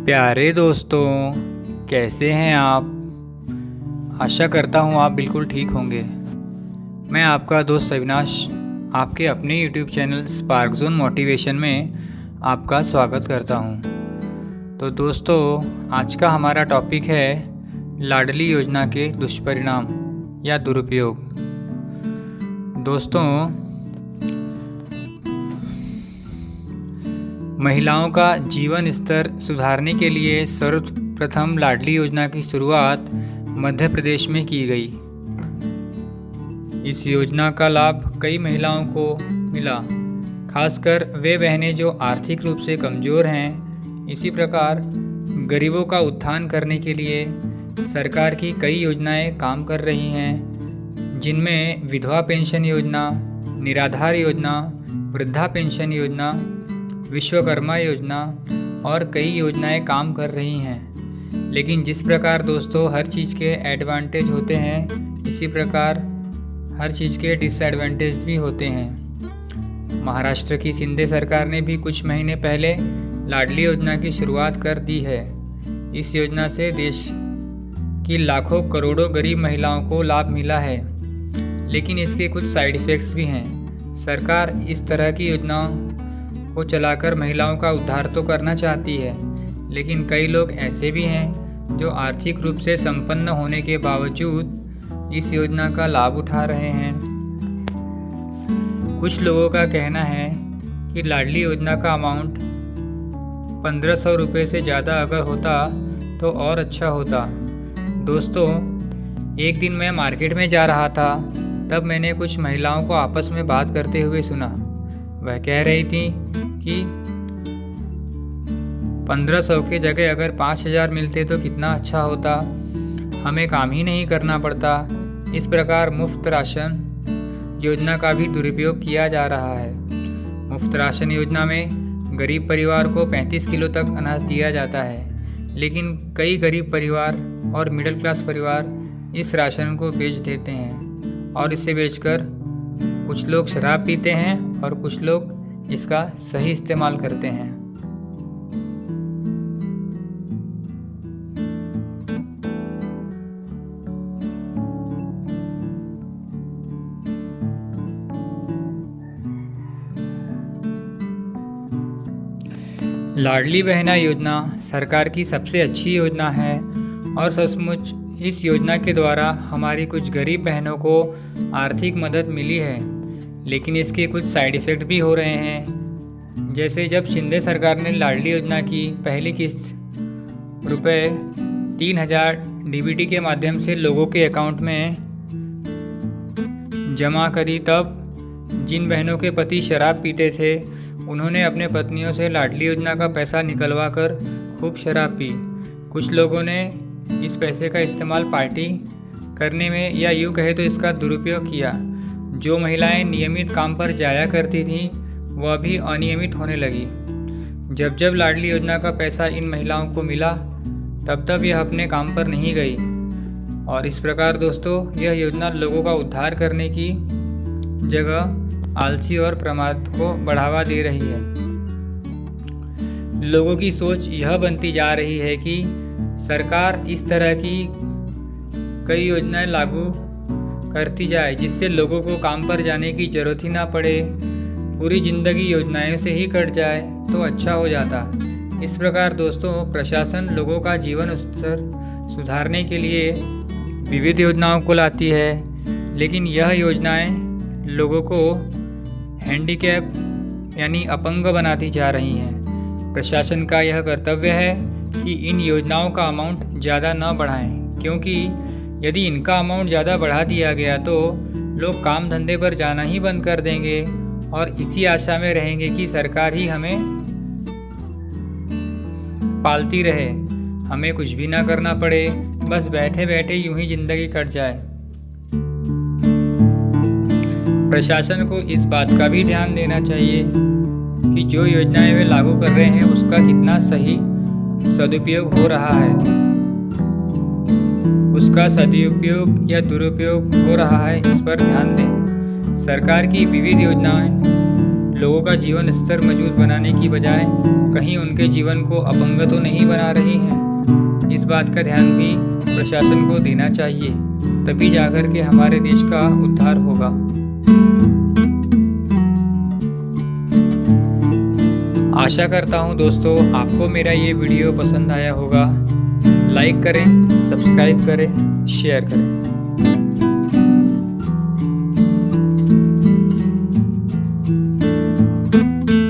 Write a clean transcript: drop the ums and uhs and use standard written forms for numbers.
प्यारे दोस्तों, कैसे हैं आप। आशा करता हूँ आप बिल्कुल ठीक होंगे। मैं आपका दोस्त अविनाश आपके अपने YouTube channel spark zone motivation में आपका स्वागत करता हूँ। तो दोस्तों, आज का हमारा टॉपिक है लाडली योजना के दुष्परिणाम या दुरुपयोग। दोस्तों, महिलाओं का जीवन स्तर सुधारने के लिए सर्वप्रथम लाडली योजना की शुरुआत मध्य प्रदेश में की गई। इस योजना का लाभ कई महिलाओं को मिला, खासकर वे बहनें जो आर्थिक रूप से कमज़ोर हैं। इसी प्रकार गरीबों का उत्थान करने के लिए सरकार की कई योजनाएं काम कर रही हैं, जिनमें विधवा पेंशन योजना, निराधार योजना, वृद्धा पेंशन योजना, विश्वकर्मा योजना और कई योजनाएं काम कर रही हैं। लेकिन जिस प्रकार दोस्तों हर चीज़ के एडवांटेज होते हैं, इसी प्रकार हर चीज़ के डिसएडवांटेज भी होते हैं। महाराष्ट्र की शिंदे सरकार ने भी कुछ महीने पहले लाडली योजना की शुरुआत कर दी है। इस योजना से देश की लाखों करोड़ों गरीब महिलाओं को लाभ मिला है, लेकिन इसके कुछ साइड इफ़ेक्ट्स भी हैं। सरकार इस तरह की योजनाओं को चलाकर महिलाओं का उद्धार तो करना चाहती है, लेकिन कई लोग ऐसे भी हैं जो आर्थिक रूप से संपन्न होने के बावजूद इस योजना का लाभ उठा रहे हैं। कुछ लोगों का कहना है कि लाडली योजना का अमाउंट 1500 रुपये से ज़्यादा अगर होता तो और अच्छा होता। दोस्तों, एक दिन मैं मार्केट में जा रहा था, तब मैंने कुछ महिलाओं को आपस में बात करते हुए सुना। वह कह रही थी कि 1500 की जगह अगर 5000 मिलते तो कितना अच्छा होता, हमें काम ही नहीं करना पड़ता। इस प्रकार मुफ्त राशन योजना का भी दुरुपयोग किया जा रहा है। मुफ्त राशन योजना में गरीब परिवार को 35 किलो तक अनाज दिया जाता है, लेकिन कई गरीब परिवार और मिडिल क्लास परिवार इस राशन को बेच देते हैं और इसे बेचकर कुछ लोग शराब पीते हैं और कुछ लोग इसका सही इस्तेमाल करते हैं। लाडली बहना योजना सरकार की सबसे अच्छी योजना है और सचमुच इस योजना के द्वारा हमारी कुछ गरीब बहनों को आर्थिक मदद मिली है, लेकिन इसके कुछ साइड इफ़ेक्ट भी हो रहे हैं। जैसे जब शिंदे सरकार ने लाडली योजना की पहली किस्त रुपये 3000 डीबीटी के माध्यम से लोगों के अकाउंट में जमा करी, तब जिन बहनों के पति शराब पीते थे उन्होंने अपने पत्नियों से लाडली योजना का पैसा निकलवा कर खूब शराब पी। कुछ लोगों ने इस पैसे का इस्तेमाल पार्टी करने में या यूँ कहे तो इसका दुरुपयोग किया। जो महिलाएं नियमित काम पर जाया करती थीं वह भी अनियमित होने लगी। जब जब लाडली योजना का पैसा इन महिलाओं को मिला तब तब यह अपने काम पर नहीं गई, और इस प्रकार दोस्तों यह योजना लोगों का उद्धार करने की जगह आलसी और प्रमाद को बढ़ावा दे रही है। लोगों की सोच यह बनती जा रही है कि सरकार इस तरह की कई योजनाएं लागू करती जाए जिससे लोगों को काम पर जाने की ज़रूरत ही ना पड़े, पूरी ज़िंदगी योजनाओं से ही कट जाए तो अच्छा हो जाता। इस प्रकार दोस्तों प्रशासन लोगों का जीवन स्तर सुधारने के लिए विविध योजनाओं को लाती है, लेकिन यह योजनाएं लोगों को हैंडीकैप यानी अपंग बनाती जा रही हैं। प्रशासन का यह कर्तव्य है कि इन योजनाओं का अमाउंट ज़्यादा न बढ़ाएं, क्योंकि यदि इनका अमाउंट ज़्यादा बढ़ा दिया गया तो लोग काम धंधे पर जाना ही बंद कर देंगे और इसी आशा में रहेंगे कि सरकार ही हमें पालती रहे, हमें कुछ भी ना करना पड़े, बस बैठे बैठे यूं ही ज़िंदगी कट जाए। प्रशासन को इस बात का भी ध्यान देना चाहिए कि जो योजनाएं वे लागू कर रहे हैं उसका कितना सही सदुपयोग हो रहा है, उसका सदुपयोग या दुरुपयोग हो रहा है, इस पर ध्यान दें। सरकार की विविध योजनाएं लोगों का जीवन स्तर मजबूत बनाने की बजाय कहीं उनके जीवन को अपंग तो नहीं बना रही हैं। इस बात का ध्यान भी प्रशासन को देना चाहिए, तभी जाकर के हमारे देश का उद्धार होगा। आशा करता हूँ दोस्तों आपको मेरा ये वीडियो पसंद आया होगा। लाइक करें, सब्सक्राइब करें, शेयर करें।